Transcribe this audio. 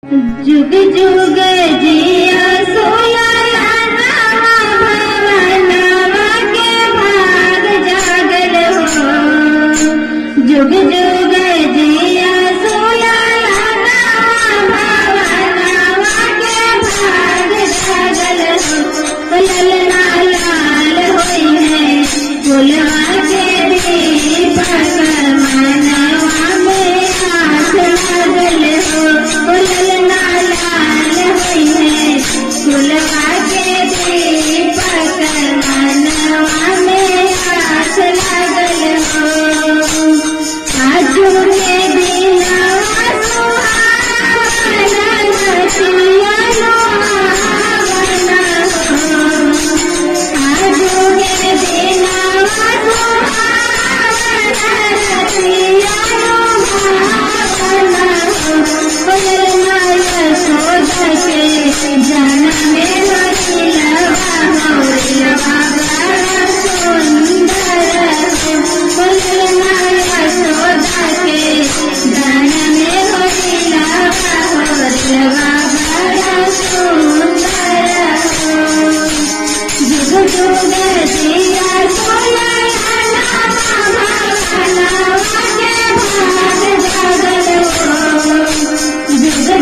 जुग जुग जिया सोया भवनवा के भाग जागल हो। जुग जुग जिया सोया भवनवा के भाग जागल हो। ललना लाल होई है फुलवा के दीपक मनवा में आस लागल हो। ललना लाल होई है फुलवा के दीपक मनवा में आस लागल हो। आजू के दिनवा सुहावना नदिया लोहावना हो। आजू के दिनवा सुहावना नदिया लोहावना हो। ललना यशोदा के जन्म